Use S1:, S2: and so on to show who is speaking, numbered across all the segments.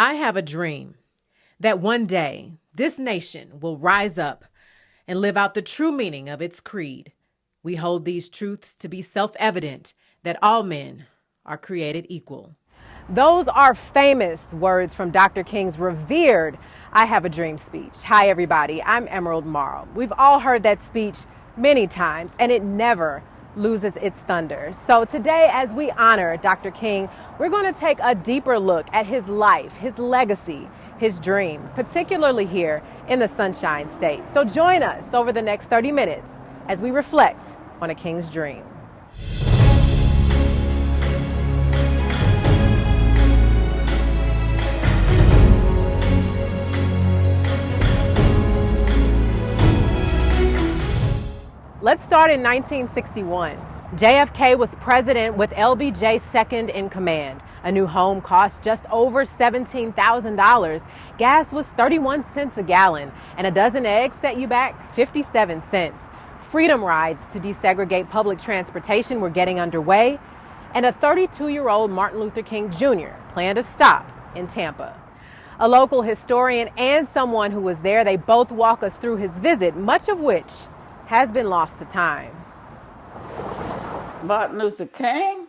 S1: I have a dream that one day this nation will rise up and live out the true meaning of its creed. We hold these truths to be self-evident that all men are created equal. Those are famous words from Dr. King's revered I Have a Dream speech. Hi, everybody. I'm Emerald Morrow. We've all heard that speech many times, and it never loses its thunder. So today, as we honor Dr. King, we're going to take a deeper look at his life, his legacy, his dream, particularly here in the Sunshine State. So join us over the next 30 minutes as we reflect on a king's dream. Let's start in 1961. JFK was president with LBJ second in command. A new home cost just over $17,000. Gas was 31 cents a gallon, and a dozen eggs set you back 57 cents. Freedom rides to desegregate public transportation were getting underway, and a 32-year-old Martin Luther King Jr. planned a stop in Tampa. A local historian and someone who was there, they both walk us through his visit, much of which has been lost to time.
S2: Martin Luther King?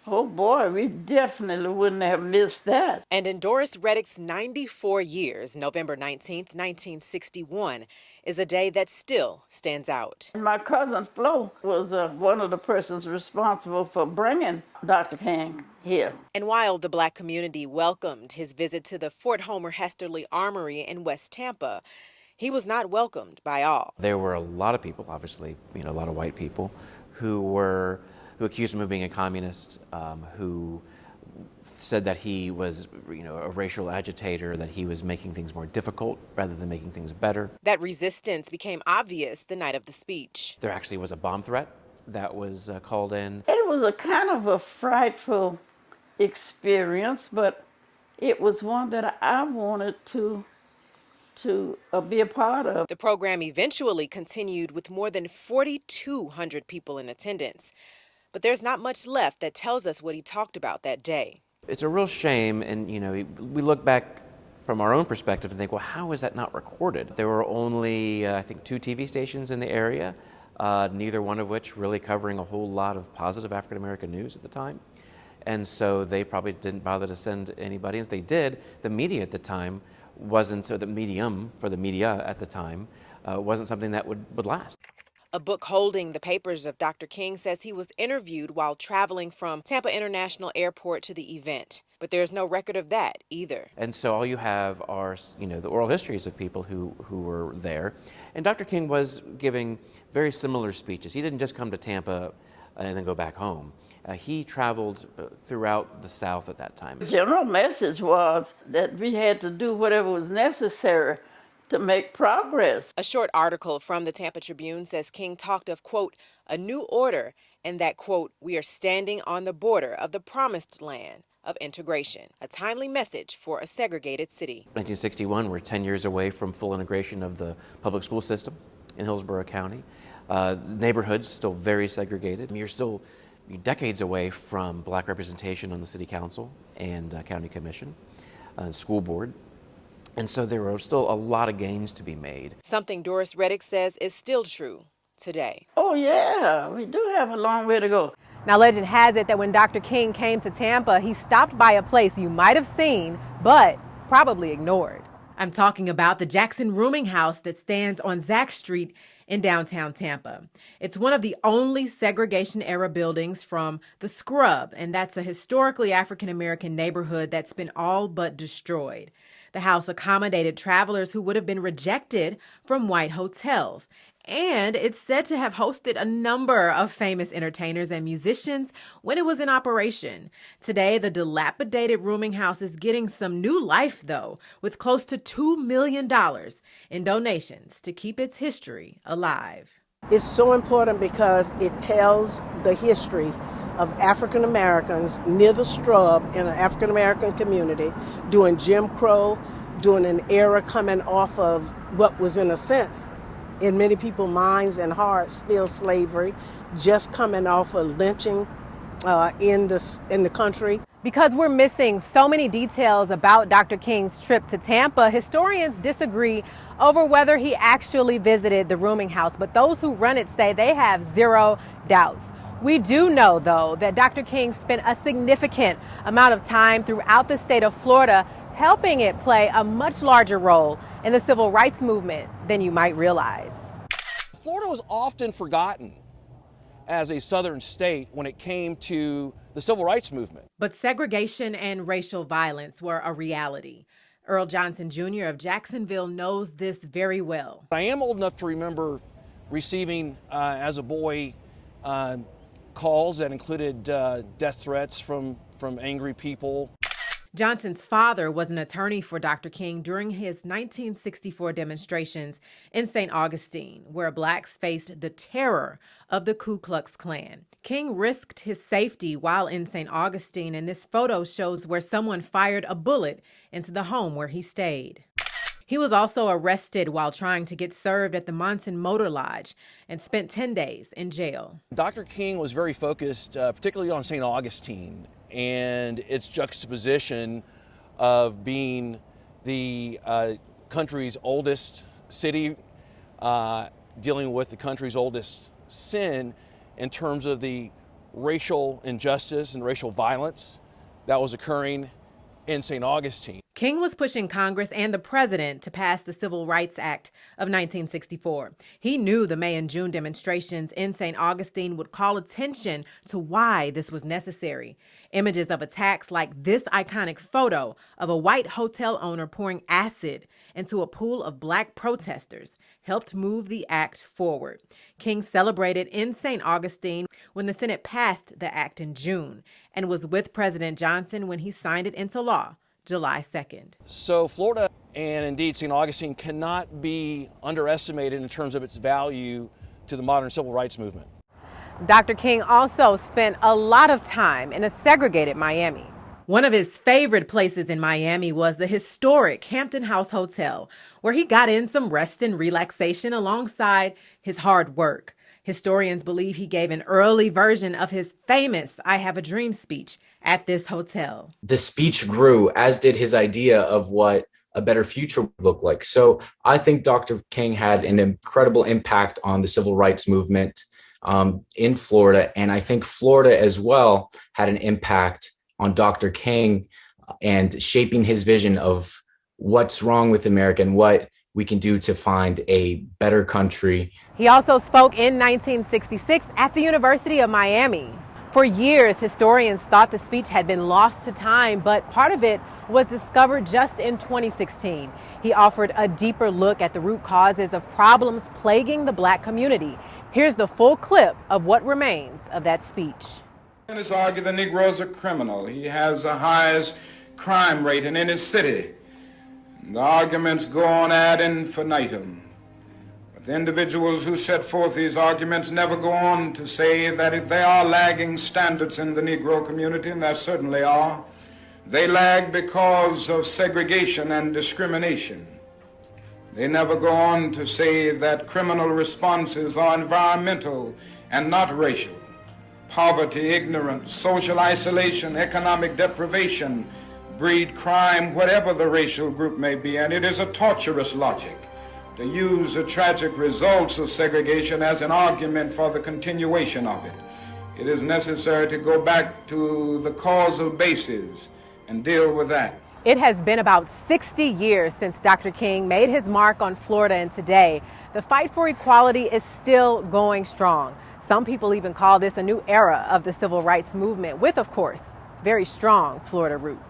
S2: Oh boy, we definitely wouldn't have missed that.
S1: And in Doris Reddick's 94 years, November 19th, 1961, is a day that still stands out.
S2: My cousin Flo was one of the persons responsible for bringing Dr. King here.
S1: And while the Black community welcomed his visit to the Fort Homer Hesterly Armory in West Tampa, he was not welcomed by all.
S3: There were a lot of people, obviously, a lot of white people, who accused him of being a communist, who said that he was, a racial agitator, that he was making things more difficult rather than making things better.
S1: That resistance became obvious the night of the speech.
S3: There actually was a bomb threat that was called in.
S2: It was a kind of a frightful experience, but it was one that I wanted to be a part of.
S1: The program eventually continued with more than 4,200 people in attendance. But there's not much left that tells us what he talked about that day.
S3: It's a real shame, and we look back from our own perspective and think, well, how is that not recorded? There were only, I think, 2 TV stations in the area, neither one of which really covering a whole lot of positive African-American news at the time. And so they probably didn't bother to send anybody. And if they did, the media at the time wasn't, or the medium for the media at the time, wasn't something that would last.
S1: A book holding the papers of Dr. King says he was interviewed while traveling from Tampa International Airport to the event. But there's no record of that either.
S3: And so all you have are, the oral histories of people who were there. And Dr. King was giving very similar speeches. He didn't just come to Tampa and then go back home. He traveled throughout the South at that time.
S2: The general message was that we had to do whatever was necessary to make progress.
S1: A short article from the Tampa Tribune says King talked of, quote, a new order, and that, quote, we are standing on the border of the promised land of integration, a timely message for a segregated city.
S3: 1961, we're 10 years away from full integration of the public school system in Hillsborough County. Neighborhoods still very segregated. You're still decades away from black representation on the city council and county commission, school board. And so there are still a lot of gains to be made.
S1: Something Doris Reddick says is still true today.
S2: Oh yeah, we do have a long way to go.
S1: Now, legend has it that when Dr. King came to Tampa, he stopped by a place you might have seen, but probably ignored. I'm talking about the Jackson Rooming House that stands on Zack Street in downtown Tampa. It's one of the only segregation-era buildings from the Scrub, and that's a historically African-American neighborhood that's been all but destroyed. The house accommodated travelers who would have been rejected from white hotels. And it's said to have hosted a number of famous entertainers and musicians when it was in operation. Today, the dilapidated rooming house is getting some new life, though, with close to $2 million in donations to keep its history alive.
S4: It's so important because it tells the history of African Americans near the Scrub in an African American community during Jim Crow, during an era coming off of what was, in a sense, in many people's minds and hearts, still slavery, just coming off of lynching in the country.
S1: Because we're missing so many details about Dr. King's trip to Tampa, historians disagree over whether he actually visited the rooming house, but those who run it say they have zero doubts. We do know, though, that Dr. King spent a significant amount of time throughout the state of Florida, helping it play a much larger role in the civil rights movement than you might realize.
S5: Florida was often forgotten as a southern state when it came to the civil rights movement.
S1: But segregation and racial violence were a reality. Earl Johnson Jr. of Jacksonville knows this very well.
S5: I am old enough to remember receiving, as a boy, calls that included death threats from angry people.
S1: Johnson's father was an attorney for Dr. King during his 1964 demonstrations in St. Augustine, where blacks faced the terror of the Ku Klux Klan. King risked his safety while in St. Augustine, and this photo shows where someone fired a bullet into the home where he stayed. He was also arrested while trying to get served at the Monson Motor Lodge and spent 10 days in jail.
S5: Dr. King was very focused, particularly on St. Augustine and its juxtaposition of being the country's oldest city, dealing with the country's oldest sin in terms of the racial injustice and racial violence that was occurring in St. Augustine.
S1: King was pushing Congress and the president to pass the Civil Rights Act of 1964. He knew the May and June demonstrations in St. Augustine would call attention to why this was necessary. Images of attacks like this iconic photo of a white hotel owner pouring acid into a pool of black protesters helped move the act forward. King celebrated in St. Augustine when the Senate passed the act in June and was with President Johnson when he signed it into law July 2nd.
S5: So Florida and indeed St. Augustine cannot be underestimated in terms of its value to the modern civil rights movement.
S1: Dr. King also spent a lot of time in a segregated Miami. One of his favorite places in Miami was the historic Hampton House Hotel, where he got in some rest and relaxation alongside his hard work. Historians believe he gave an early version of his famous "I Have a Dream" speech at this hotel.
S6: The speech grew, as did his idea of what a better future would look like. So I think Dr. King had an incredible impact on the civil rights movement in Florida. And I think Florida as well had an impact on Dr. King and shaping his vision of what's wrong with America and what we can do to find a better country.
S1: He also spoke in 1966 at the University of Miami. For years, historians thought the speech had been lost to time, but part of it was discovered just in 2016. He offered a deeper look at the root causes of problems plaguing the black community. Here's the full clip of what remains of that speech.
S7: And it's argued the Negro is a criminal. He has the highest crime rate in any city. The arguments go on ad infinitum. But the individuals who set forth these arguments never go on to say that if there are lagging standards in the Negro community, and there certainly are, they lag because of segregation and discrimination. They never go on to say that criminal responses are environmental and not racial. Poverty, ignorance, social isolation, economic deprivation breed crime, whatever the racial group may be, and it is a torturous logic to use the tragic results of segregation as an argument for the continuation of it. It is necessary to go back to the causal basis and deal with that.
S1: It has been about 60 years since Dr. King made his mark on Florida, and today, the fight for equality is still going strong. Some people even call this a new era of the civil rights movement, with, of course, very strong Florida roots.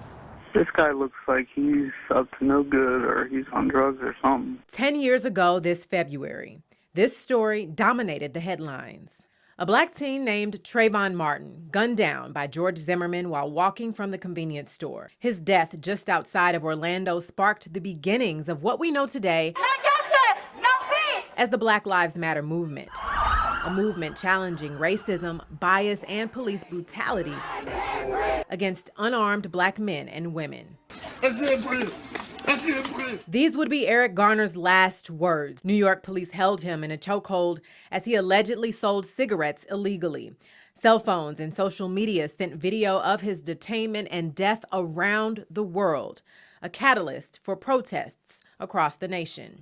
S8: This guy looks like he's up to no good or he's on drugs or something.
S1: 10 years ago this February, this story dominated the headlines. A black teen named Trayvon Martin gunned down by George Zimmerman while walking from the convenience store. His death just outside of Orlando sparked the beginnings of what we know today as the Black Lives Matter movement. A movement challenging racism, bias, and police brutality against unarmed black men and women.
S9: Let's do it for you.
S1: These would be Eric Garner's last words. New York police held him in a chokehold as he allegedly sold cigarettes illegally. Cell phones and social media sent video of his detainment and death around the world, a catalyst for protests across the nation.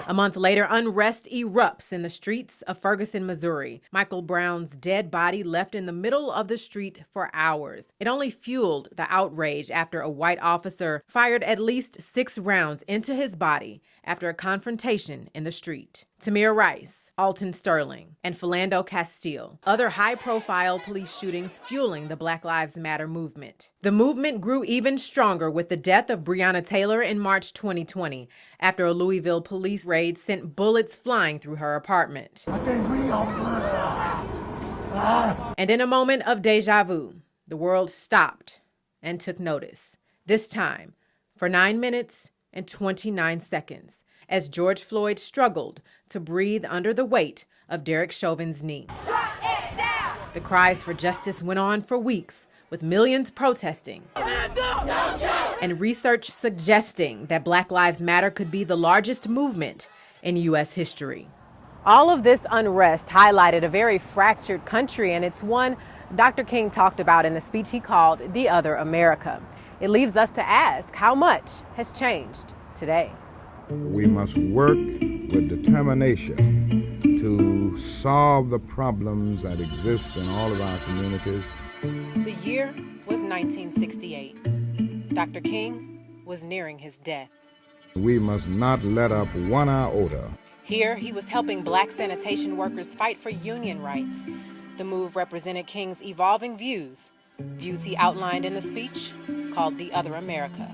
S1: A month later, unrest erupts in the streets of Ferguson, Missouri. Michael Brown's dead body left in the middle of the street for hours. It only fueled the outrage after a white officer fired at least 6 rounds into his body after a confrontation in the street. Tamir Rice, Alton Sterling, and Philando Castile, other high-profile police shootings fueling the Black Lives Matter movement. The movement grew even stronger with the death of Breonna Taylor in March 2020, after a Louisville police raid sent bullets flying through her apartment. And in a moment of deja vu, the world stopped and took notice, this time for 9 minutes and 29 seconds, as George Floyd struggled to breathe under the weight of Derek Chauvin's knee. The cries for justice went on for weeks, with millions protesting and research suggesting that Black Lives Matter could be the largest movement in U.S. history. All of this unrest highlighted a very fractured country, and it's one Dr. King talked about in a speech he called The Other America. It leaves us to ask, how much has changed today?
S9: We must work with determination to solve the problems that exist in all of our communities.
S1: The year was 1968. Dr. King was nearing his death.
S9: We must not let up one iota.
S1: Here, he was helping Black sanitation workers fight for union rights. The move represented King's evolving views he outlined in a speech called The Other America.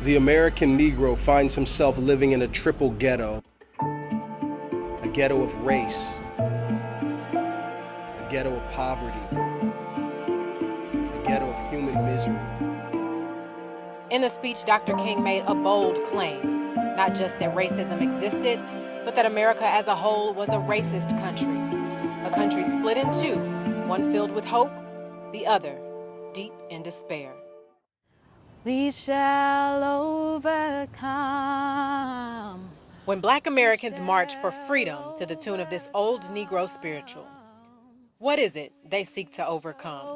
S10: The American Negro finds himself living in a triple ghetto. A ghetto of race, a ghetto of poverty, a ghetto of human misery.
S1: In the speech, Dr. King made a bold claim, not just that racism existed, but that America as a whole was a racist country. A country split in two, one filled with hope, the other deep in despair.
S11: We shall overcome.
S1: When Black Americans march for freedom to the tune of this old Negro spiritual, what is it they seek to overcome?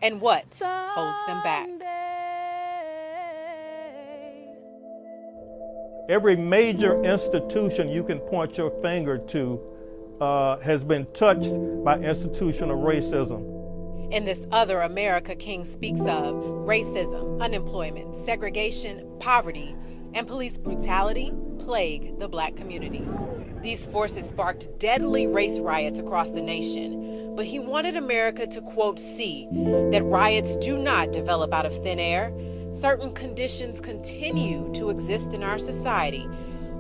S1: And what holds them back?
S12: Every major institution you can point your finger to has been touched by institutional racism.
S1: In this other America, King speaks of racism, unemployment, segregation, poverty, and police brutality plague the Black community. These forces sparked deadly race riots across the nation, but he wanted America to, quote, see that riots do not develop out of thin air. Certain conditions continue to exist in our society,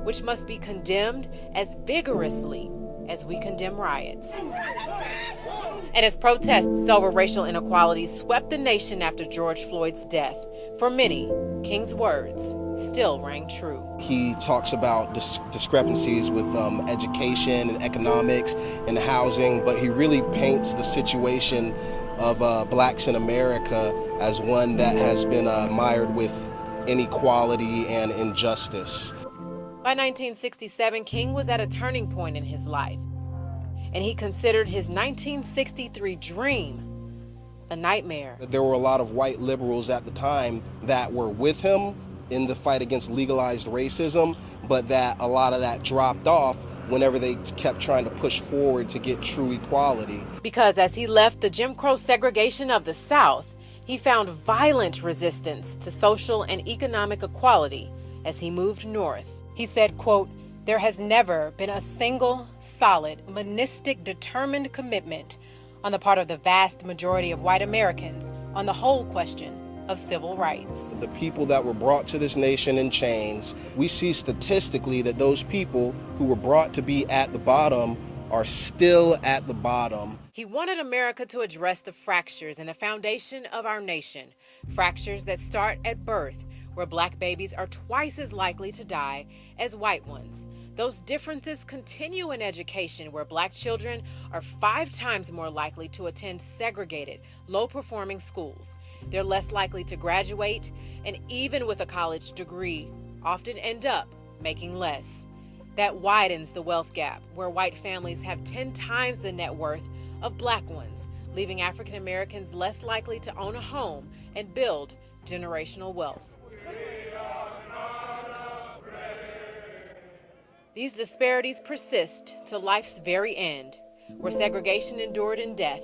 S1: which must be condemned as vigorously as we condemn riots. And as protests over racial inequality swept the nation after George Floyd's death, for many, King's words still rang true.
S10: He talks about discrepancies with education and economics and housing, but he really paints the situation of Blacks in America as one that has been mired with inequality and injustice.
S1: By 1967, King was at a turning point in his life, and he considered his 1963 dream a nightmare.
S10: There were a lot of white liberals at the time that were with him in the fight against legalized racism, but that a lot of that dropped off whenever they kept trying to push forward to get true equality.
S1: Because as he left the Jim Crow segregation of the South, he found violent resistance to social and economic equality as he moved north. He said, quote, "There has never been a single, solid, monistic, determined commitment on the part of the vast majority of white Americans on the whole question of civil rights."
S10: The people that were brought to this nation in chains, we see statistically that those people who were brought to be at the bottom are still at the bottom.
S1: He wanted America to address the fractures in the foundation of our nation, fractures that start at birth, where Black babies are twice as likely to die as white ones. Those differences continue in education, where Black children are 5 times more likely to attend segregated, low-performing schools. They're less likely to graduate, and even with a college degree, often end up making less. That widens the wealth gap, where white families have 10 times the net worth of black ones, leaving African Americans less likely to own a home and build generational wealth. These disparities persist to life's very end, where segregation endured in death.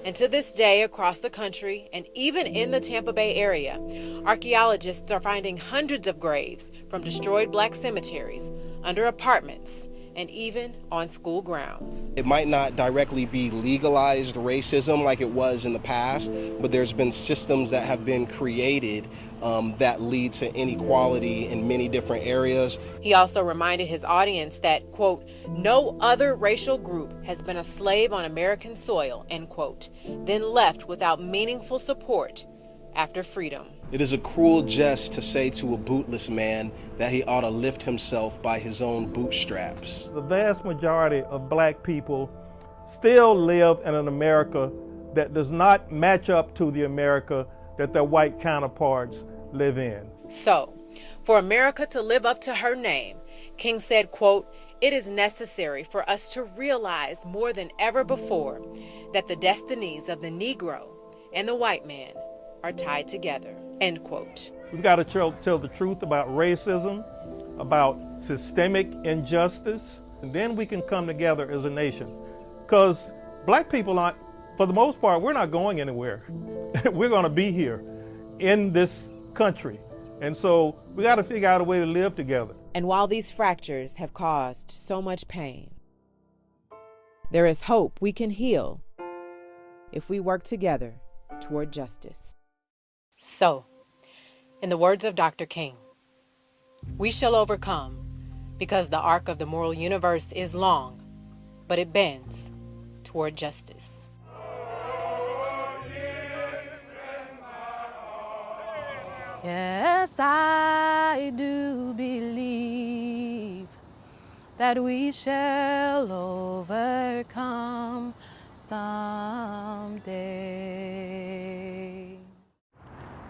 S1: And to this day, across the country, and even in the Tampa Bay area, archaeologists are finding hundreds of graves from destroyed black cemeteries, under apartments, and even on school grounds.
S10: It might not directly be legalized racism like it was in the past, but there's been systems that have been created that lead to inequality in many different areas.
S1: He also reminded his audience that, quote, no other racial group has been a slave on American soil, end quote, then left without meaningful support after freedom.
S10: It is a cruel jest to say to a bootless man that he ought to lift himself by his own bootstraps.
S12: The vast majority of black people still live in an America that does not match up to the America that their white counterparts live in.
S1: So, for America to live up to her name, King said, quote, it is necessary for us to realize more than ever before that the destinies of the Negro and the white man are tied together, end quote.
S12: We've got to tell the truth about racism, about systemic injustice, and then we can come together as a nation. Because black people aren't, for the most part, we're not going anywhere. We're going to be here in this country. And so we got to figure out a way to live together.
S1: And while these fractures have caused so much pain, there is hope we can heal if we work together toward justice. So, in the words of Dr. King, we shall overcome because the arc of the moral universe is long, but it bends toward justice.
S11: Yes, I do believe that we shall overcome someday.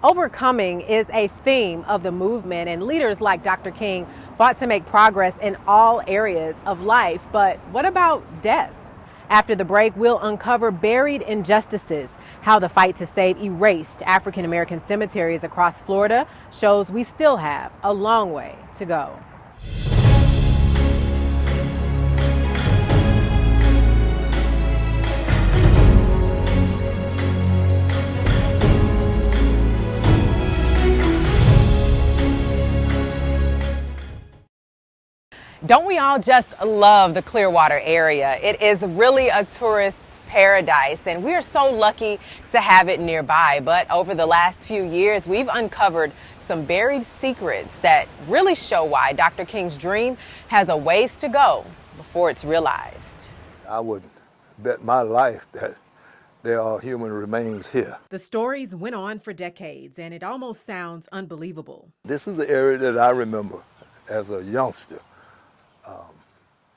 S1: Overcoming is a theme of the movement, and leaders like Dr. King fought to make progress in all areas of life. But what about death? After the break, we'll uncover buried injustices, how the fight to save erased African American cemeteries across Florida shows we still have a long way to go. Don't we all just love the Clearwater area? It is really a tourist's paradise, and we are so lucky to have it nearby. But over the last few years, we've uncovered some buried secrets that really show why Dr. King's dream has a ways to go before it's realized.
S13: I would bet my life that there are human remains here.
S1: The stories went on for decades, and it almost sounds unbelievable.
S13: This is the area that I remember as a youngster.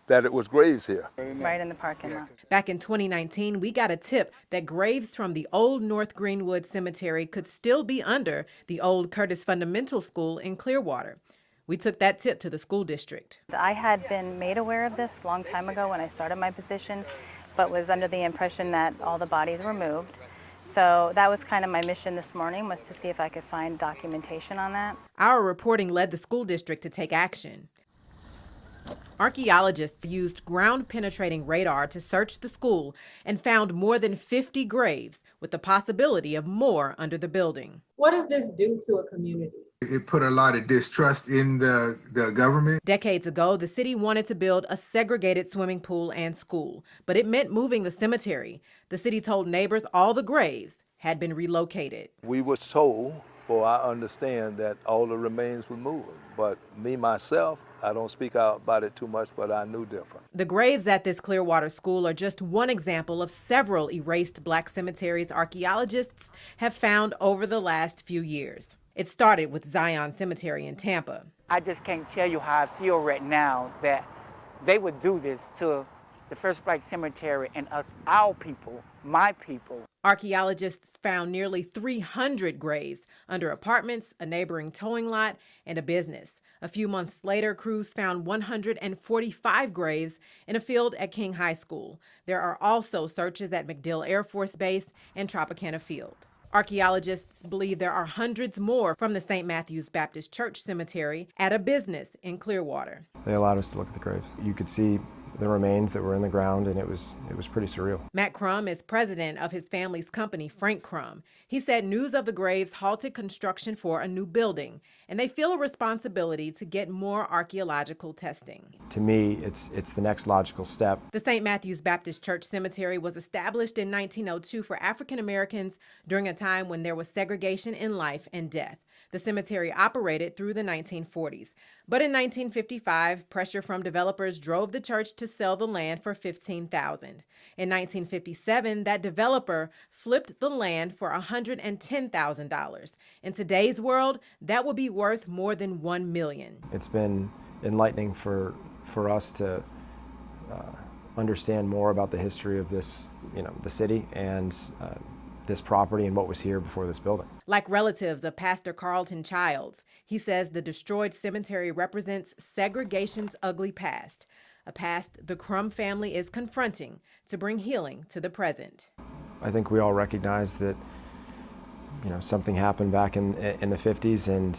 S13: That it was graves here.
S14: Right in the parking lot.
S1: Back in 2019, we got a tip that graves from the old North Greenwood Cemetery could still be under the old Curtis Fundamental School in Clearwater. We took that tip to the school district.
S14: I had been made aware of this a long time ago when I started my position, but was under the impression that all the bodies were moved. So that was kind of my mission this morning, was to see if I could find documentation on that.
S1: Our reporting led the school district to take action. Archaeologists used ground-penetrating radar to search the school and found more than 50 graves, with the possibility of more under the building.
S15: What does this do to a community?
S9: It put a lot of distrust in the government.
S1: Decades ago, the city wanted to build a segregated swimming pool and school, but it meant moving the cemetery. The city told neighbors all the graves had been relocated.
S13: We were told, for I understand, that all the remains were moved. But me, myself, I don't speak out about it too much, but I knew different.
S1: The graves at this Clearwater school are just one example of several erased black cemeteries archaeologists have found over the last few years. It started with Zion Cemetery in Tampa.
S16: I just can't tell you how I feel right now that they would do this to the first black cemetery, and us, our people, my people.
S1: Archaeologists found nearly 300 graves under apartments, a neighboring towing lot, and a business. A few months later, crews found 145 graves in a field at King High School. There are also searches at MacDill Air Force Base and Tropicana Field. Archaeologists believe there are hundreds more from the St. Matthew's Baptist Church Cemetery at a business in Clearwater.
S17: They allowed us to look at the graves. You could see the remains that were in the ground, and it was pretty surreal.
S1: Matt Crum is president of his family's company, Frank Crum. He said news of the graves halted construction for a new building, and they feel a responsibility to get more archaeological testing.
S17: To me, it's the next logical step.
S1: The St. Matthew's Baptist Church Cemetery was established in 1902 for African Americans during a time when there was segregation in life and death. The cemetery operated through the 1940s. But in 1955, pressure from developers drove the church to sell the land for $15,000. In 1957, that developer flipped the land for $110,000. In today's world, that would be worth more than $1 million.
S17: It's been enlightening for us to understand more about the history of this, the city and this property and what was here before this building.
S1: Like relatives of Pastor Carlton Childs, he says the destroyed cemetery represents segregation's ugly past, a past the Crum family is confronting to bring healing to the present.
S17: I think we all recognize that, something happened back in the 50s, and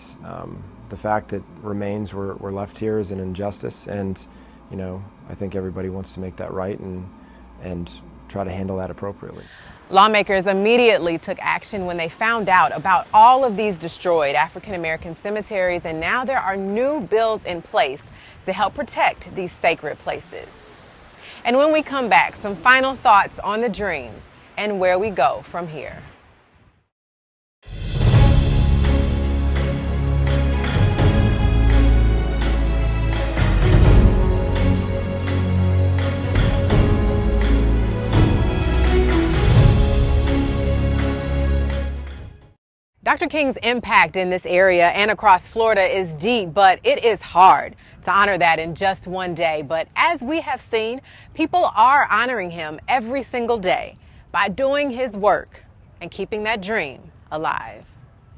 S17: the fact that remains were left here is an injustice, and I think everybody wants to make that right and try to handle that appropriately.
S1: Lawmakers immediately took action when they found out about all of these destroyed African American cemeteries, and now there are new bills in place to help protect these sacred places. And when we come back, some final thoughts on the dream and where we go from here. Dr. King's impact in this area and across Florida is deep, but it is hard to honor that in just one day. But as we have seen, people are honoring him every single day by doing his work and keeping that dream alive.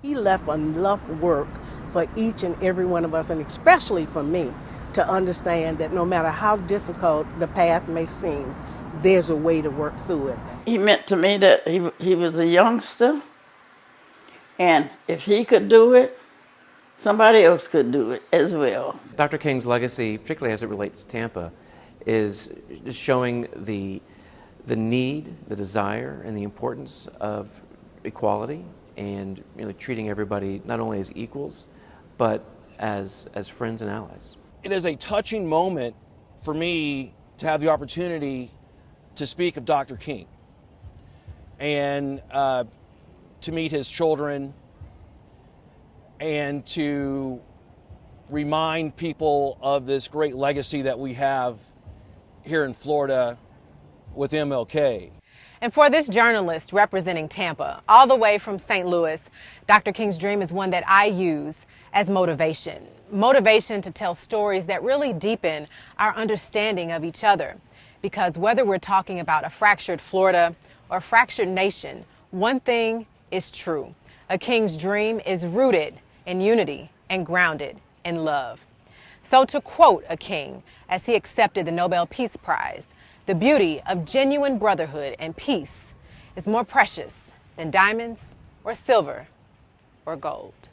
S4: He left enough work for each and every one of us, and especially for me, to understand that no matter how difficult the path may seem, there's a way to work through it.
S2: He meant to me that he was a youngster. And if he could do it, somebody else could do it as well.
S3: Dr. King's legacy, particularly as it relates to Tampa, is showing the need, the desire, and the importance of equality and treating everybody not only as equals, but as friends and allies.
S5: It is a touching moment for me to have the opportunity to speak of Dr. King and to meet his children and to remind people of this great legacy that we have here in Florida with MLK.
S1: And for this journalist representing Tampa, all the way from St. Louis, Dr. King's dream is one that I use as motivation. Motivation to tell stories that really deepen our understanding of each other. Because whether we're talking about a fractured Florida or a fractured nation, one thing is true. A king's dream is rooted in unity and grounded in love. So to quote a king as he accepted the Nobel Peace Prize, the beauty of genuine brotherhood and peace is more precious than diamonds or silver or gold.